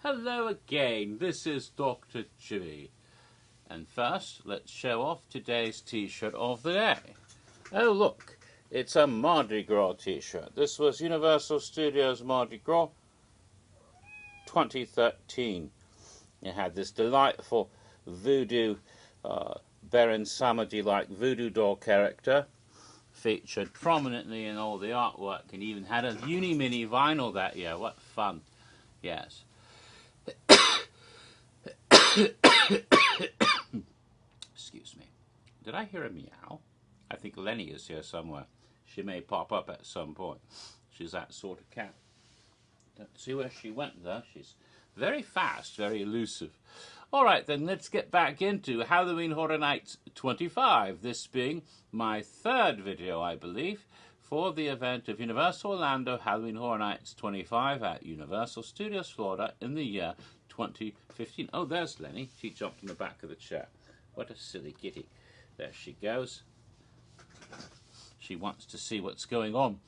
Hello again, this is Dr. Jimmy. And first, let's show off today's t-shirt of the day. Oh look, it's a Mardi Gras t-shirt. This was Universal Studios Mardi Gras 2013. It had this delightful voodoo, Baron Samedi-like voodoo doll character featured prominently in all the artwork, and even had a uni-mini vinyl that year. What fun. Yes. Excuse me. Did I hear a meow? I think Lenny is here somewhere. She may pop up at some point. She's that sort of cat. Don't see where she went though. She's very fast, very elusive. Alright then, let's get back into Halloween Horror Nights 25. This being my third video, I believe, for the event of Universal Orlando Halloween Horror Nights 25 at Universal Studios Florida in the year 2015. Oh, there's Lenny. She jumped in the back of the chair. What a silly kitty. There she goes. She wants to see what's going on.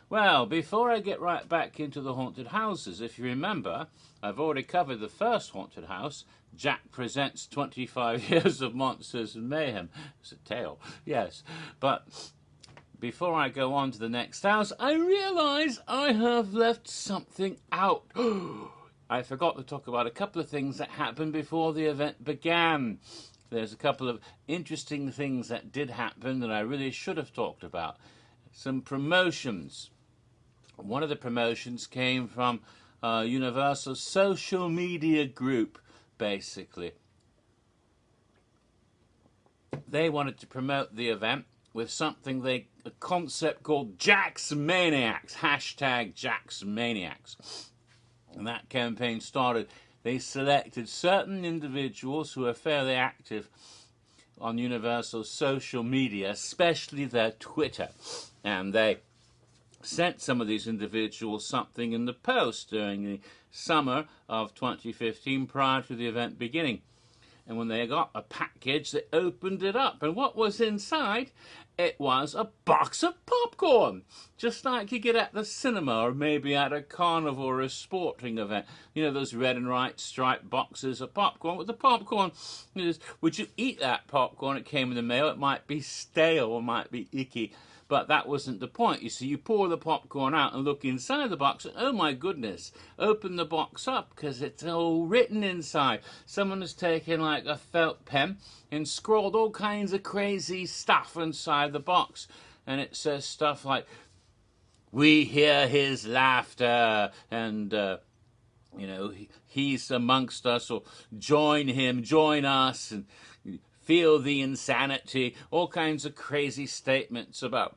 Well, before I get right back into the haunted houses, if you remember, I've already covered the first haunted house, Jack Presents 25 Years of Monsters and Mayhem. It's a tale, yes. But before I go on to the next house, I realise I have left something out. I forgot to talk about a couple of things that happened before the event began. There's a couple of interesting things that did happen that I really should have talked about. Some promotions. One of the promotions came from Universal's social media group, basically. They wanted to promote the event with something a concept called Jack's Maniacs, hashtag Jack's Maniacs. And that campaign started. They selected certain individuals who are fairly active on Universal's social media, especially their Twitter. And they sent some of these individuals something in the post during the summer of 2015 prior to the event beginning. And when they got a package, they opened it up. And what was inside? It was a box of popcorn. Just like you get at the cinema or maybe at a carnival or a sporting event. You know, those red and white striped boxes of popcorn. With the popcorn is, would you eat that popcorn? It came in the mail. It might be stale or might be icky. But that wasn't the point. You see, you pour the popcorn out and look inside the box, and oh my goodness, open the box up because it's all written inside. Someone has taken like a felt pen and scrawled all kinds of crazy stuff inside the box. And it says stuff like, "We hear his laughter," and you know, he's amongst us, or join him, join us, and feel the insanity. All kinds of crazy statements about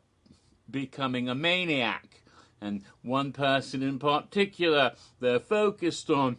becoming a maniac. And one person in particular they're focused on,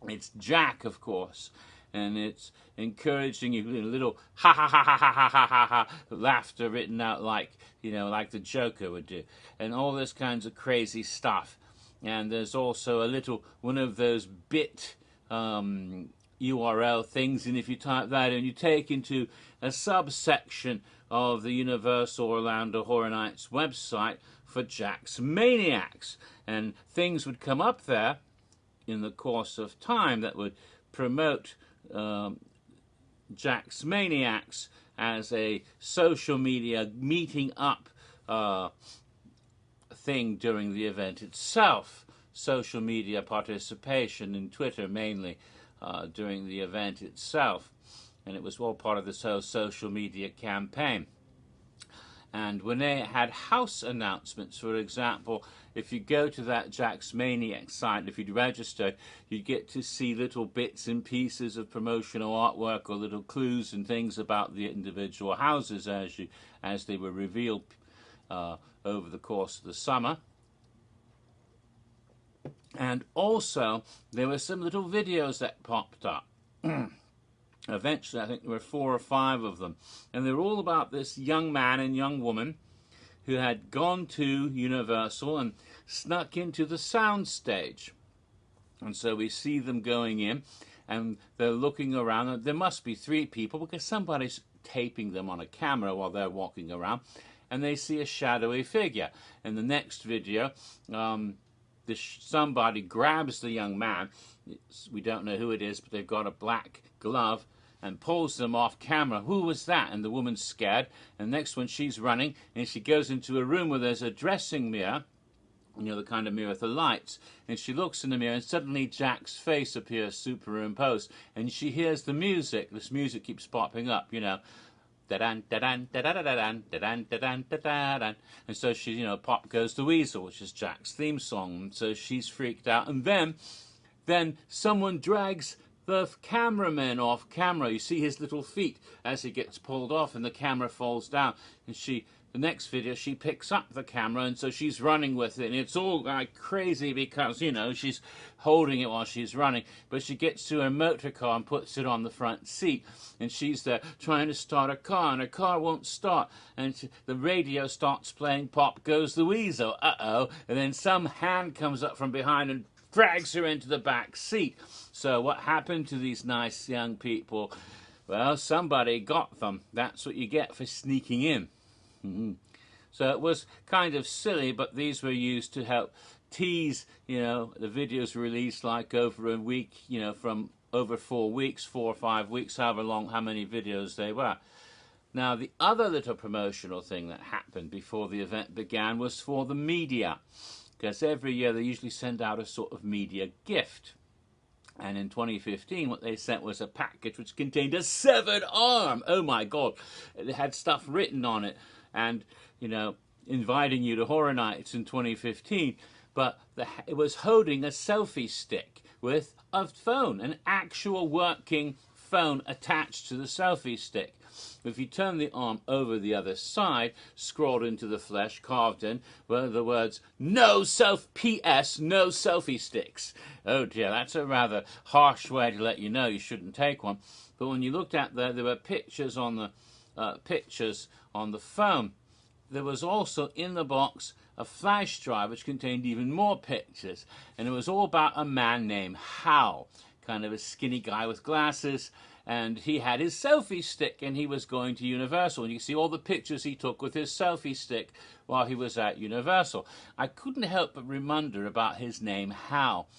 it's Jack, of course, and it's encouraging you, a little ha ha ha ha ha ha ha ha ha laughter written out like, you know, like the Joker would do, and all this kinds of crazy stuff. And there's also a little one of those bit URL things, and if you type that in, you take into a subsection of the Universal Orlando Horror Nights website for Jack's Maniacs, and things would come up there in the course of time that would promote Jack's Maniacs as a social media meeting up thing during the event itself. Social media participation in Twitter mainly during the event itself. And it was all part of this whole social media campaign. And when they had house announcements, for example, if you go to that Jack's Maniac site, if you'd registered, you'd get to see little bits and pieces of promotional artwork or little clues and things about the individual houses as they were revealed over the course of the summer. And also, there were some little videos that popped up. Eventually, I think there were 4 or 5 of them. And they're all about this young man and young woman who had gone to Universal and snuck into the sound stage. And so we see them going in, and they're looking around. And there must be 3 people because somebody's taping them on a camera while they're walking around. And they see a shadowy figure. In the next video, somebody grabs the young man. We don't know who it is, but they've got a black glove and pulls them off camera. Who was that? And the woman's scared. And next one, she's running, and she goes into a room where there's a dressing mirror, you know, the kind of mirror with the lights, and she looks in the mirror, and suddenly Jack's face appears superimposed, and she hears the music. This music keeps popping up, you know, da-dan, da-dan, da-da-da-dan, da-dan, da-dan, da-da-dan. And so she, you know, Pop Goes the Weasel, which is Jack's theme song, and so she's freaked out. And then someone drags the cameraman off camera. You see his little feet as he gets pulled off, and the camera falls down. And the next video, she picks up the camera, and so she's running with it. And it's all like crazy because, you know, she's holding it while she's running. But she gets to her motor car and puts it on the front seat. And she's there trying to start a car, and her car won't start. And the radio starts playing Pop Goes the Weasel. Uh-oh. And then some hand comes up from behind and drags her into the back seat. So what happened to these nice young people? Well, somebody got them. That's what you get for sneaking in. So it was kind of silly, but these were used to help tease, you know, the videos released like over a week, you know, from over 4 weeks, 4 or 5 weeks, however long, how many videos they were. Now, the other little promotional thing that happened before the event began was for the media, because every year they usually send out a sort of media gift. And in 2015, what they sent was a package which contained a severed arm. Oh my God. It had stuff written on it and, you know, inviting you to Horror Nights in 2015. But it was holding a selfie stick with a phone, an actual working phone attached to the selfie stick. If you turn the arm over the other side, scrawled into the flesh, carved in, were the words, PS, no selfie sticks. Oh dear, that's a rather harsh way to let you know you shouldn't take one. But when you looked at there were pictures on the phone. There was also in the box a flash drive which contained even more pictures. And it was all about a man named Hal, kind of a skinny guy with glasses. And he had his selfie stick, and he was going to Universal. And you can see all the pictures he took with his selfie stick while he was at Universal. I couldn't help but remember about his name, Hal.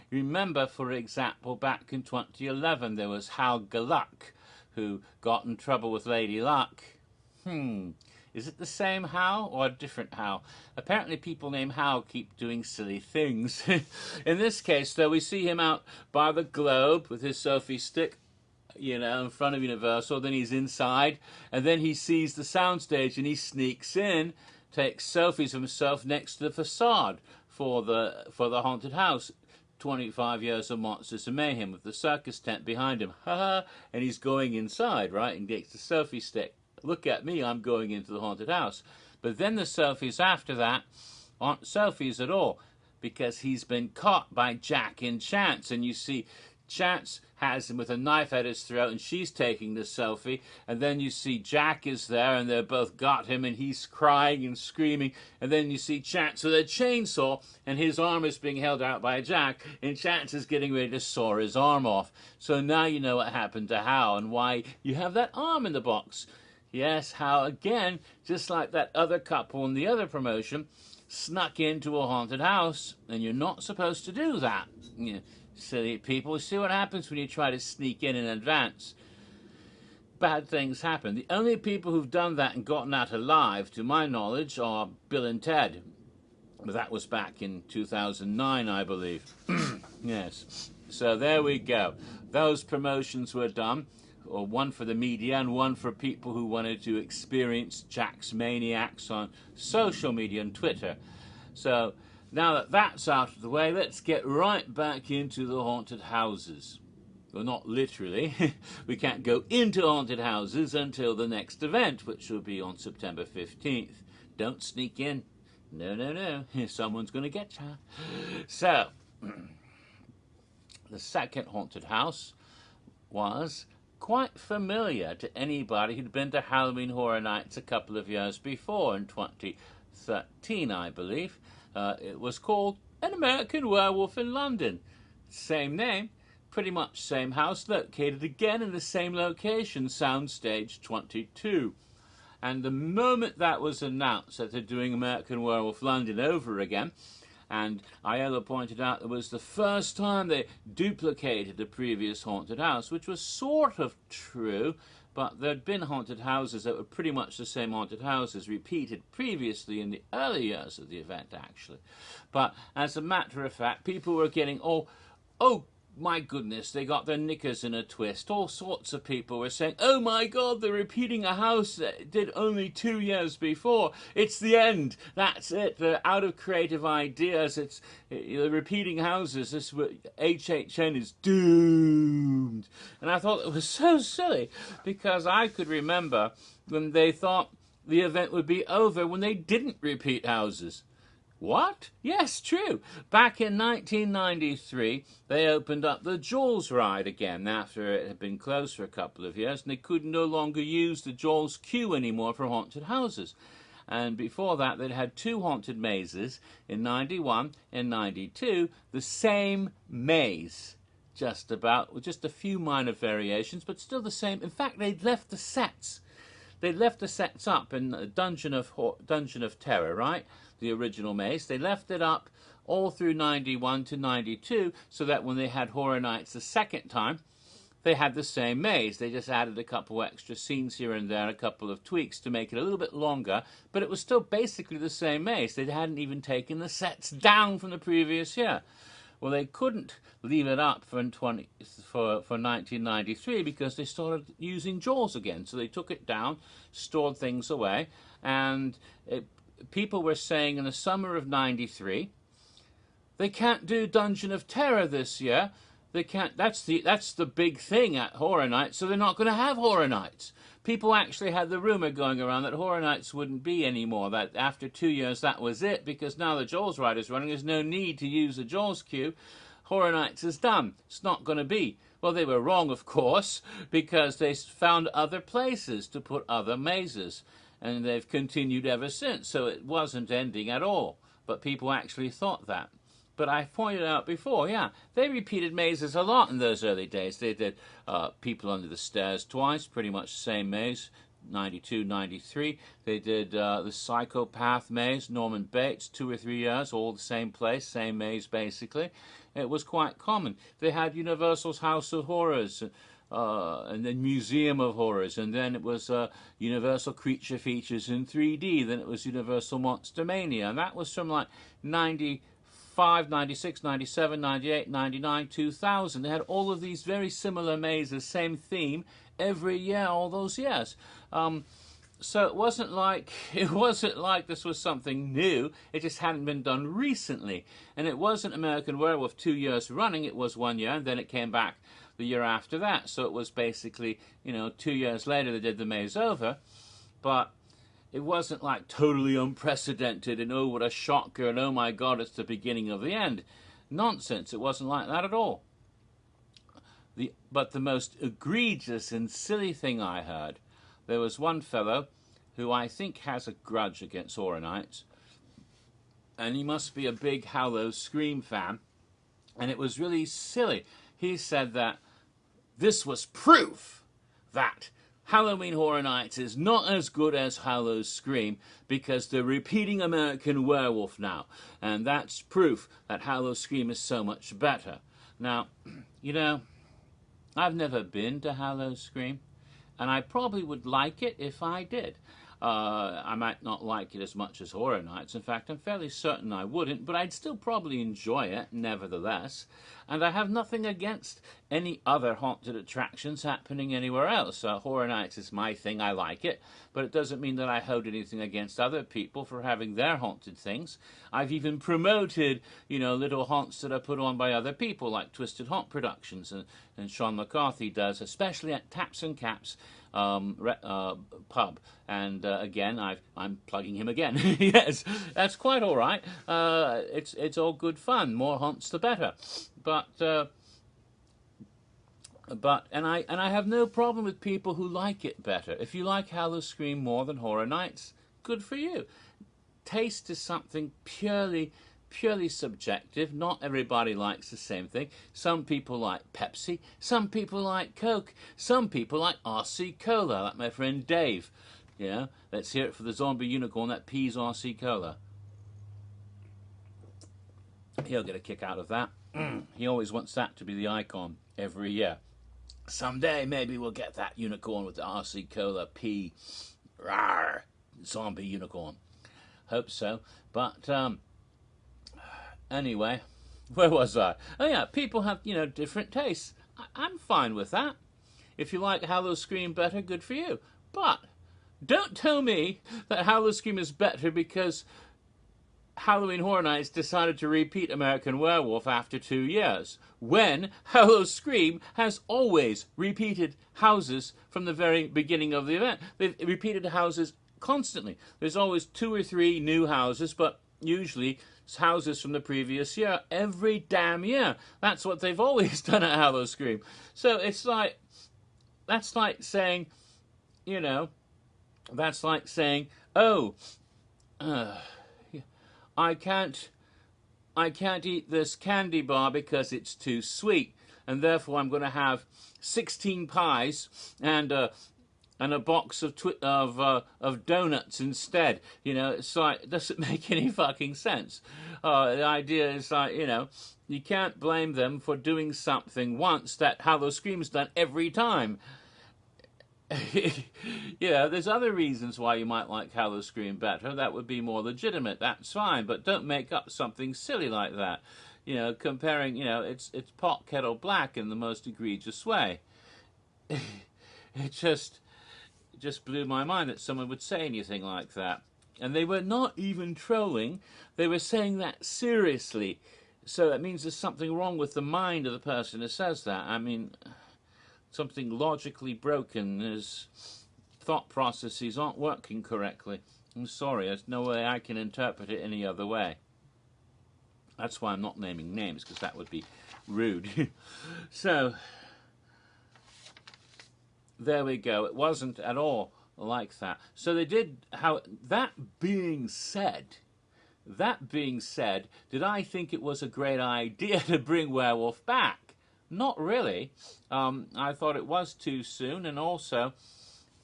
Remember, for example, back in 2011, there was Hal Gluck, who got in trouble with Lady Luck. Is it the same Hal or a different Hal? Apparently people named Hal keep doing silly things. In this case, though, we see him out by the globe with his selfie stick, you know, in front of Universal. Then he's inside, and then he sees the soundstage, and he sneaks in, takes selfies of himself next to the facade for the haunted house. 25 years of Monsters and Mayhem with the circus tent behind him. And he's going inside, right, and gets the selfie stick. Look at me, I'm going into the haunted house. But then the selfies after that aren't selfies at all, because he's been caught by Jack and Chance, and you see Chance has him with a knife at his throat, and she's taking the selfie, and then you see Jack is there, and they've both got him, and he's crying and screaming, and then you see Chance with a chainsaw, and his arm is being held out by Jack, and Chance is getting ready to saw his arm off. So now you know what happened to Hal, and why you have that arm in the box. Yes, Hal, again, just like that other couple in the other promotion, snuck into a haunted house, and you're not supposed to do that. You silly people, see what happens when you try to sneak in advance. Bad things happen. The only people who've done that and gotten out alive, to my knowledge, are Bill and Ted. But that was back in 2009, I believe. Yes. So there we go. Those promotions were done. Or one for the media and one for people who wanted to experience Jack's Maniacs on social media and Twitter. So now that that's out of the way, let's get right back into the haunted houses. Well, not literally. We can't go into haunted houses until the next event, which will be on September 15th. Don't sneak in. No, no, no. Someone's going to get you. So, the second haunted house was quite familiar to anybody who'd been to Halloween Horror Nights a couple of years before, in 2013, I believe. It was called An American Werewolf in London. Same name, pretty much same house, located again in the same location, Soundstage 22. And the moment that was announced that they're doing American Werewolf London over again, And Aiello pointed out it was the first time they duplicated a previous haunted house, which was sort of true, but there'd been haunted houses that were pretty much the same haunted houses repeated previously in the early years of the event, actually. But as a matter of fact, people were getting, oh my goodness, they got their knickers in a twist. All sorts of people were saying, oh my God, they're repeating a house that did only 2 years before. It's the end. That's it. They're out of creative ideas. They're repeating houses. HHN is doomed. And I thought it was so silly, because I could remember when they thought the event would be over when they didn't repeat houses. What? Yes, true. Back in 1993, they opened up the Jaws ride again after it had been closed for a couple of years, and they could no longer use the Jaws queue anymore for haunted houses. And before that, they'd had 2 haunted mazes in 91 and 92, the same maze, just about, with just a few minor variations, but still the same. In fact, they'd left the sets. They'd left the sets up in Dungeon of Terror, right? The original maze. They left it up all through 91 to 92, so that when they had Horror Nights the second time, they had the same maze. They just added a couple extra scenes here and there, a couple of tweaks to make it a little bit longer, but it was still basically the same maze. They hadn't even taken the sets down from the previous year. Well, they couldn't leave it up for 1993 because they started using Jaws again. So they took it down, stored things away, and people were saying in the summer of 93, they can't do Dungeon of Terror this year. They can't. That's the big thing at Horror Nights, so they're not going to have Horror Nights. People actually had the rumor going around that Horror Nights wouldn't be anymore, that after 2 years that was it, because now the Jaws ride is running, there's no need to use the Jaws queue. Horror Nights is done. It's not going to be. Well, they were wrong, of course, because they found other places to put other mazes, and they've continued ever since, so it wasn't ending at all. But people actually thought that. But I pointed out before, yeah, they repeated mazes a lot in those early days. They did People Under the Stairs twice, pretty much the same maze, 92, 93. They did the Psychopath maze, Norman Bates, 2 or 3 years, all the same place, same maze basically. It was quite common. They had Universal's House of Horrors, and then Museum of Horrors, and then it was Universal Creature Features in 3D, then it was Universal Monster Mania, and that was from like 95, 96, 97, 98, 99, 2000. They had all of these very similar mazes, same theme, every year, all those years. So it wasn't like this was something new. It just hadn't been done recently. And it wasn't American Werewolf 2 years running. It was 1 year, and then it came back the year after that. So it was basically, 2 years later they did the maze over. But it wasn't like totally unprecedented and oh, what a shocker, and oh my God, it's the beginning of the end. Nonsense. It wasn't like that at all. But the most egregious and silly thing I heard, there was one fellow who I think has a grudge against Horror Nights, and he must be a big Hallow Scream fan, and it was really silly. He said that this was proof that Halloween Horror Nights is not as good as Hallow Scream because they're repeating American Werewolf now, and that's proof that Hallow Scream is so much better. Now, I've never been to Hallow Scream, and I probably would like it if I did. I might not like it as much as Horror Nights. In fact, I'm fairly certain I wouldn't, but I'd still probably enjoy it, nevertheless. And I have nothing against any other haunted attractions happening anywhere else. Horror Nights is my thing, I like it, but it doesn't mean that I hold anything against other people for having their haunted things. I've even promoted, little haunts that are put on by other people, like Twisted Haunt Productions, and Sean McCarthy does, especially at Taps and Caps pub. And again, I'm plugging him again. Yes, that's quite all right. It's all good fun. More haunts, the better. But I have no problem with people who like it better. If you like Hallow Scream more than Horror Nights, good for you. Taste is something purely subjective. Not everybody likes the same thing. Some people like Pepsi, some people like Coke, some people like RC Cola, like my friend Dave. Let's hear it for the zombie unicorn that pees RC Cola. He'll get a kick out of that. He always wants that to be the icon every year. Someday maybe we'll get that unicorn with the RC Cola P rawr, zombie unicorn. Hope so. But anyway, where was I? Oh yeah, people have, different tastes. I'm fine with that. If you like Hallow Scream better, good for you. But don't tell me that Hallow Scream is better because Halloween Horror Nights decided to repeat American Werewolf after 2 years, when Hallow Scream has always repeated houses from the very beginning of the event. They've repeated houses constantly. There's always 2 or 3 new houses, but usually it's houses from the previous year every damn year. That's what they've always done at Hallow Scream. So it's like, that's like saying, that's like saying, oh, I can't eat this candy bar because it's too sweet, and therefore I'm going to have 16 pies and a box of donuts instead. It's like, it doesn't make any fucking sense. The idea is like, you can't blame them for doing something once that Hallow Scream's done every time. There's other reasons why you might like Hallow Scream better. That would be more legitimate. That's fine, but don't make up something silly like that. Comparing, it's pot kettle black in the most egregious way. It just blew my mind that someone would say anything like that. And they were not even trolling. They were saying that seriously. So that means there's something wrong with the mind of the person who says that. I mean, something logically broken. His thought processes aren't working correctly. I'm sorry, there's no way I can interpret it any other way. That's why I'm not naming names, because that would be rude. So, there we go. It wasn't at all like that. So they did, that being said, did I think it was a great idea to bring Werewolf back? Not really. I thought it was too soon, and also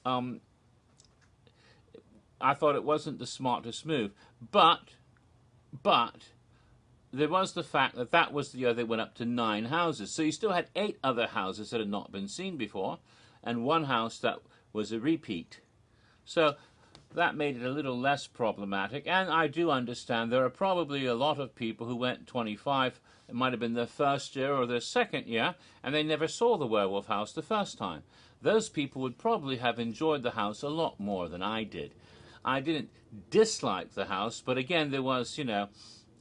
I thought it wasn't the smartest move. But there was the fact that was the year they went up to 9 houses. So you still had 8 other houses that had not been seen before, and 1 house that was a repeat. So that made it a little less problematic, and I do understand there are probably a lot of people who went 25, it might have been their first year or their second year, and they never saw the Werewolf House the first time. Those people would probably have enjoyed the house a lot more than I did. I didn't dislike the house, but again, there was,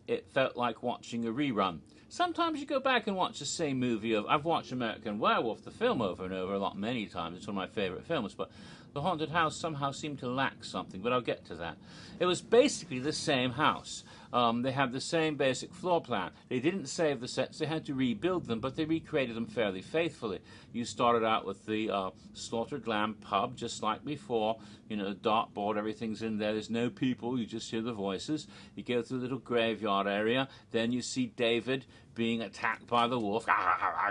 it felt like watching a rerun. Sometimes you go back and watch the same movie. I've watched American Werewolf, the film, over and over many times. It's one of my favourite films, but the haunted house somehow seemed to lack something, but I'll get to that. It was basically the same house. They had the same basic floor plan. They didn't save the sets, they had to rebuild them, but they recreated them fairly faithfully. You started out with the Slaughtered Lamb pub, just like before. The dartboard, everything's in there. There's no people, you just hear the voices. You go through the little graveyard area, then you see David being attacked by the wolf.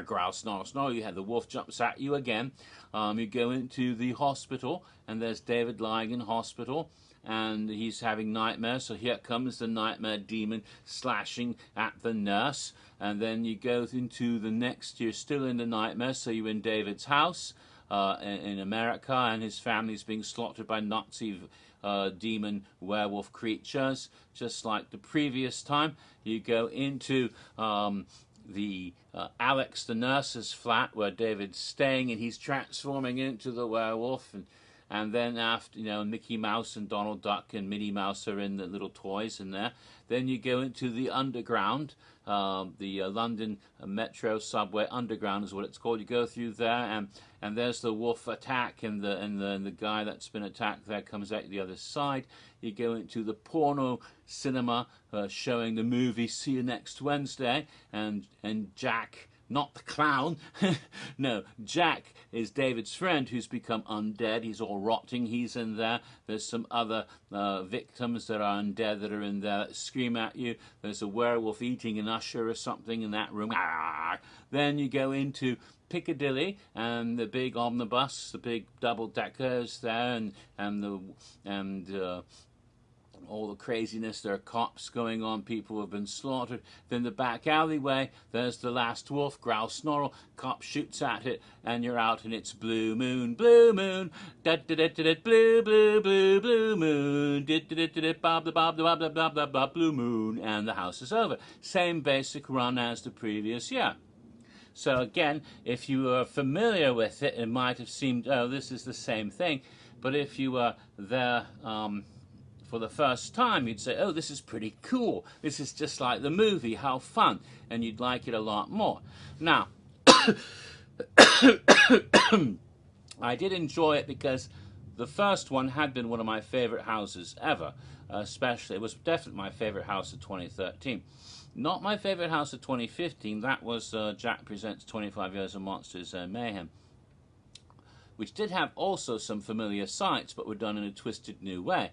Growl, snarl, snarl. You have the wolf jumps at you again. You go into the hospital, and there's David lying in hospital, and he's having nightmares. So here comes the nightmare demon slashing at the nurse. And then you go into the next, you're still in the nightmare, so you're in David's house in America, and his family's being slaughtered by Nazi demon werewolf creatures, just like the previous time. You go into the Alex the nurse's flat where David's staying, and he's transforming into the werewolf, and then after, Mickey Mouse and Donald Duck and Minnie Mouse are in the little toys in there. Then you go into the underground, the London Metro subway underground is what it's called. You go through there, and there's the wolf attack, and the guy that's been attacked there comes out the other side. You go into the porno cinema showing the movie See You Next Wednesday, and Jack, not the clown, no, Jack is David's friend who's become undead. He's all rotting. He's in there. There's some other victims that are undead that are in there that scream at you. There's a werewolf eating an usher or something in that room. Then you go into Piccadilly, and the big omnibus, the big double-deckers there, and all the craziness, there are cops going on, people have been slaughtered. Then the back alleyway, there's the last wolf, growl, snarl, cop shoots at it, and you're out, and it's blue moon, da da da da da, blue, blue, blue, blue moon, da da da da da, bob, the bob, the bob, the bob, the bob, blue moon, and the house is over. Same basic run as the previous year. So again, if you were familiar with it, it might have seemed, oh, this is the same thing. But if you were there for the first time, you'd say, oh, this is pretty cool. This is just like the movie, how fun. And you'd like it a lot more. Now, I did enjoy it because the first one had been one of my favorite houses ever. Especially, it was definitely my favorite house of 2013. Not my favorite house of 2015. That was Jack Presents 25 Years of Monsters and Mayhem, which did have also some familiar sights, but were done in a twisted new way.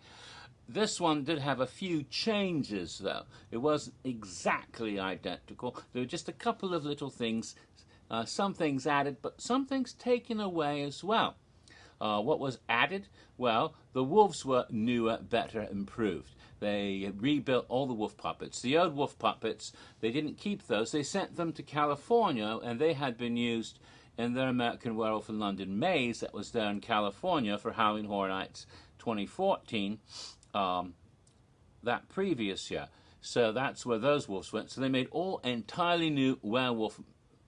This one did have a few changes, though. It wasn't exactly identical. There were just a couple of little things, some things added, but some things taken away as well. What was added? Well, the wolves were newer, better, improved. They rebuilt all the wolf puppets. The old wolf puppets, they didn't keep those. They sent them to California, and they had been used in their American Werewolf in London maze that was there in California for Halloween Horror Nights 2014. That previous year. So that's where those wolves went. So they made all entirely new werewolf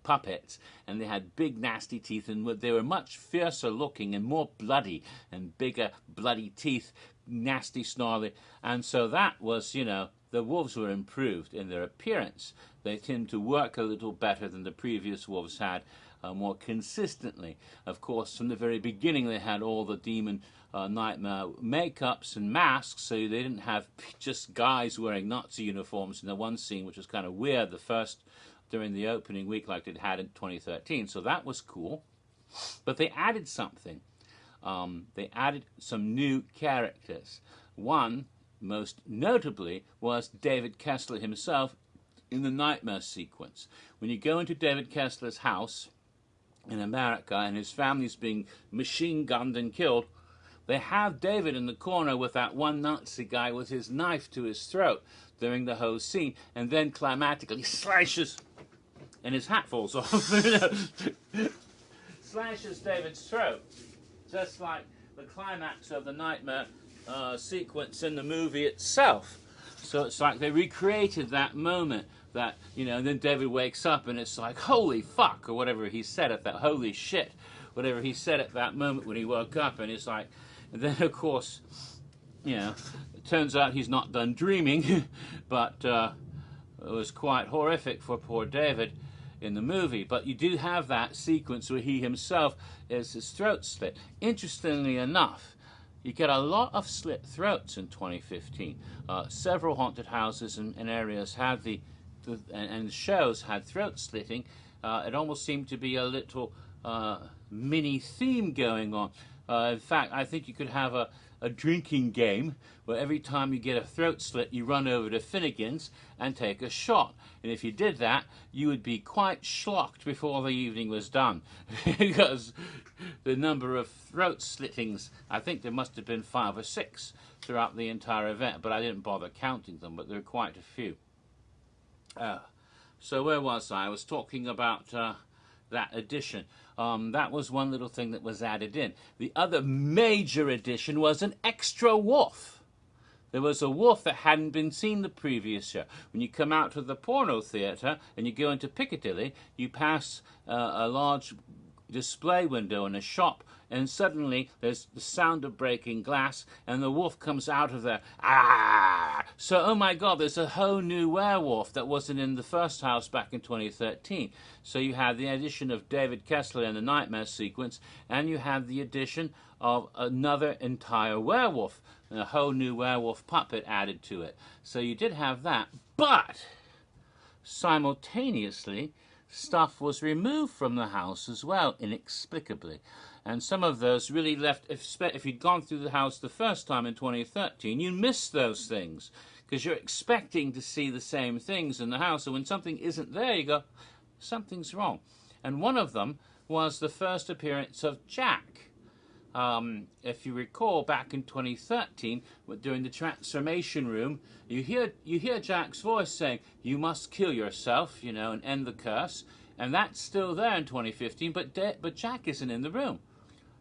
puppets, and they had big nasty teeth, and they were much fiercer looking and more bloody, and bigger bloody teeth, nasty, snarly. And so that was, you know, the wolves were improved in their appearance. They tend to work a little better than the previous wolves had, more consistently. Of course, from the very beginning they had all the demon nightmare makeups and masks, so they didn't have just guys wearing Nazi uniforms in the one scene, which was kind of weird during the opening week like it had in 2013. So that was cool. But they added something. They added some new characters. One, most notably, was David Kessler himself in the nightmare sequence. When you go into David Kessler's house in America and his family's being machine gunned and killed, they have David in the corner with that one Nazi guy with his knife to his throat during the whole scene, and then climactically slashes, and his hat falls off. Slashes David's throat, just like the climax of the nightmare sequence in the movie itself. So it's like they recreated that moment, that, you know, and then David wakes up and it's like, holy fuck, or whatever he said at that, holy shit, whatever he said at that moment when he woke up, and it's like, and then of course, you know, it turns out he's not done dreaming, but it was quite horrific for poor David in the movie. But you do have that sequence where he himself is his throat slit. Interestingly enough, you get a lot of slit throats in 2015. Several haunted houses and areas had and shows had throat slitting. It almost seemed to be a little mini theme going on. In fact, I think you could have a drinking game where every time you get a throat slit, you run over to Finnegan's and take a shot. And if you did that, you would be quite schlocked before the evening was done. Because the number of throat slittings, I think there must have been 5 or 6 throughout the entire event, but I didn't bother counting them, but there were quite a few. So where was I? I was talking about that addition. That was one little thing that was added in. The other major addition was an extra wolf. There was a wolf that hadn't been seen the previous year. When you come out to the porno theater and you go into Piccadilly, you pass a large display window in a shop, and suddenly there's the sound of breaking glass, and the wolf comes out of there. Ah! So, oh my God, there's a whole new werewolf that wasn't in the first house back in 2013. So you have the addition of David Kessler in the nightmare sequence, and you have the addition of another entire werewolf, and a whole new werewolf puppet added to it. So you did have that, but simultaneously, stuff was removed from the house as well, inexplicably. And some of those really left, if you'd gone through the house the first time in 2013, you missed those things, because you're expecting to see the same things in the house, and when something isn't there, you go, something's wrong. And one of them was the first appearance of Jack. if you recall, back in 2013, during the transformation room, you hear Jack's voice saying, "You must kill yourself, you know, and end the curse." And that's still there in 2015, but Jack isn't in the room.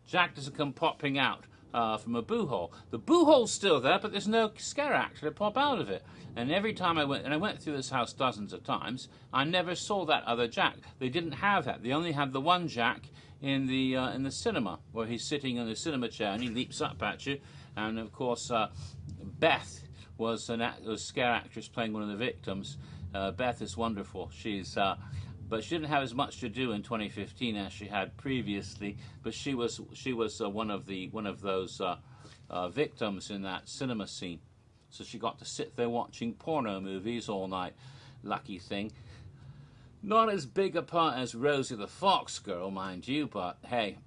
Jack doesn't come popping out from a boo hole. The boo hole's still there, but there's no scare actor to pop out of it. And every time I went through this house dozens of times, I never saw that other Jack. They didn't have that. They only had the one Jack in the cinema, where he's sitting in the cinema chair and he leaps up at you. And of course, Beth was a scare actress playing one of the victims. Beth is wonderful. But she didn't have as much to do in 2015 as she had previously. But she was one of those victims in that cinema scene. So she got to sit there watching porno movies all night. Lucky thing. Not as big a part as Rosie the Fox Girl, mind you, but hey,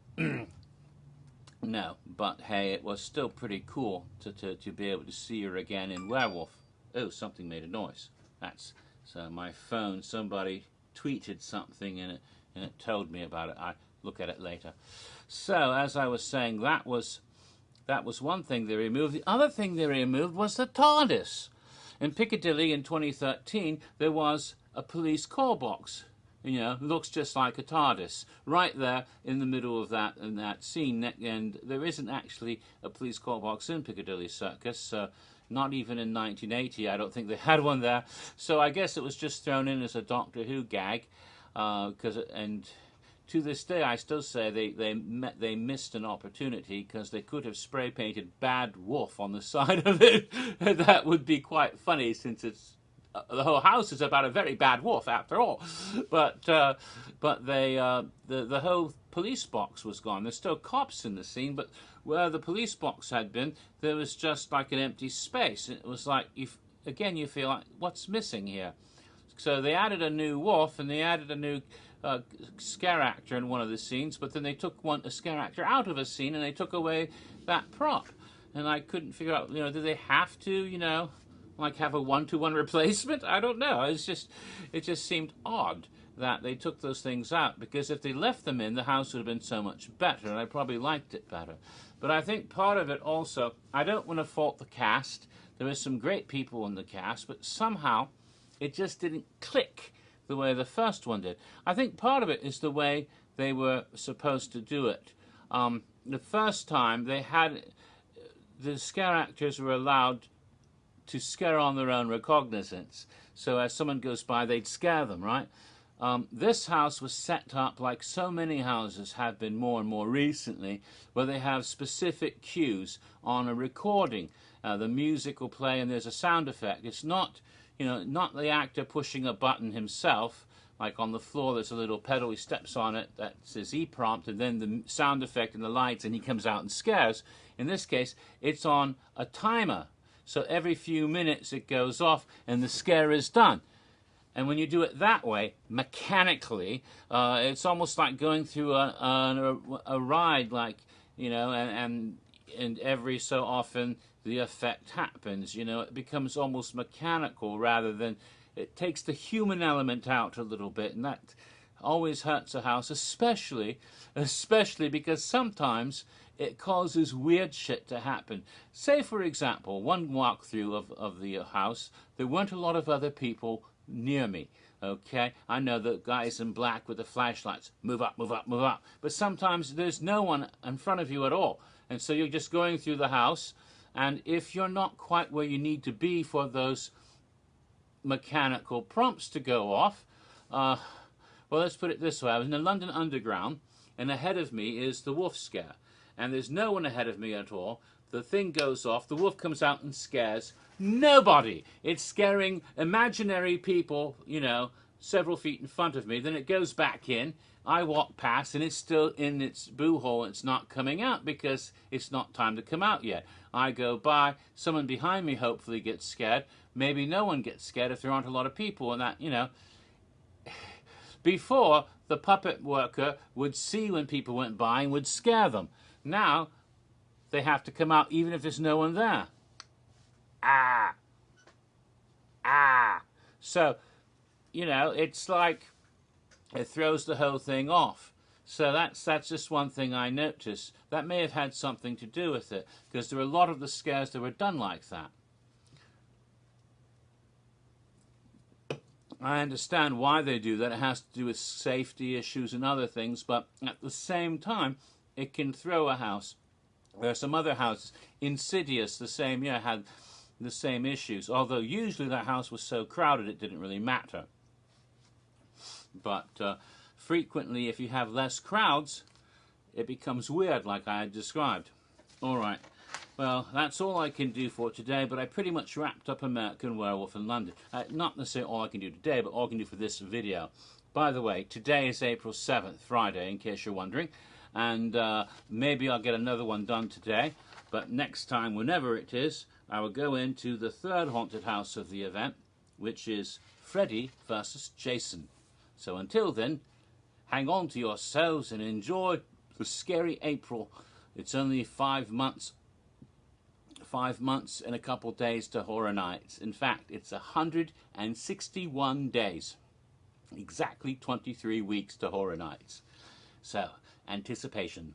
no, but hey, it was still pretty cool to be able to see her again in Werewolf. Oh, something made a noise. That's so my phone. Somebody tweeted something and it told me about it. I look at it later. So as I was saying, that was one thing they removed. The other thing they removed was the TARDIS. In Piccadilly in 2013, there was a police call box. You know, looks just like a TARDIS, right there in the middle of that scene. And there isn't actually a police call box in Piccadilly Circus. Not even in 1980, I don't think they had one there. So I guess it was just thrown in as a Doctor Who gag. And to this day, I still say they missed an opportunity, because they could have spray painted "Bad Wolf" on the side of it. That would be quite funny, since it's the whole house is about a very bad wolf after all. But the whole police box was gone. There's still cops in the scene, but where the police box had been, there was just like an empty space. It was like, you feel like, what's missing here? So they added a new wolf, and they added a new scare actor in one of the scenes, but then they took a scare actor out of a scene, and they took away that prop. And I couldn't figure out, do they have to, like have a one-to-one replacement? I don't know. It just seemed odd that they took those things out, because if they left them in, the house would have been so much better, and I probably liked it better. But I think part of it also, I don't want to fault the cast. There were some great people in the cast, but somehow it just didn't click the way the first one did. I think part of it is the way they were supposed to do it. The first time, the scare actors were allowed to scare on their own recognizance. So as someone goes by, they'd scare them, right? This house was set up like so many houses have been more and more recently, where they have specific cues on a recording. The music will play and there's a sound effect. It's not, not the actor pushing a button himself. Like on the floor, there's a little pedal, he steps on it, that says E-prompt, and then the sound effect and the lights, and he comes out and scares. In this case, it's on a timer. So every few minutes it goes off and the scare is done. And when you do it that way, mechanically, it's almost like going through a ride, like, and every so often the effect happens. It becomes almost mechanical rather than, it takes the human element out a little bit, and that always hurts a house, especially because sometimes it causes weird shit to happen. Say, for example, one walkthrough of the house, there weren't a lot of other people near me, okay? I know the guys in black with the flashlights, move up, move up, move up. But sometimes there's no one in front of you at all. And so you're just going through the house, and if you're not quite where you need to be for those mechanical prompts to go off, well, let's put it this way. I was in the London Underground, and ahead of me is the wolf scare. And there's no one ahead of me at all. The thing goes off, the wolf comes out and scares nobody. It's scaring imaginary people, several feet in front of me. Then it goes back in. I walk past, and it's still in its boo hole. It's not coming out because it's not time to come out yet. I go by, someone behind me hopefully gets scared. Maybe no one gets scared if there aren't a lot of people, and that, Before, the puppet worker would see when people went by and would scare them. Now, they have to come out even if there's no one there. Ah. So, it's like, it throws the whole thing off. So that's just one thing I noticed. That may have had something to do with it, because there were a lot of the scares that were done like that. I understand why they do that. It has to do with safety issues and other things, but at the same time, it can throw a house. There are some other houses, Insidious, the same year, had the same issues, although usually that house was so crowded it didn't really matter. But frequently, if you have less crowds, it becomes weird, like I had described. Alright, well, that's all I can do for today, but I pretty much wrapped up American Werewolf in London. Not necessarily all I can do today, but all I can do for this video. By the way, today is April 7th, Friday, in case you're wondering, and maybe I'll get another one done today, but next time, whenever it is, I will go into the third haunted house of the event, which is Freddy versus Jason. So until then, hang on to yourselves and enjoy the scary April. It's only 5 months. 5 months and a couple days to Horror Nights. In fact, it's 161 days. Exactly 23 weeks to Horror Nights. So, anticipation.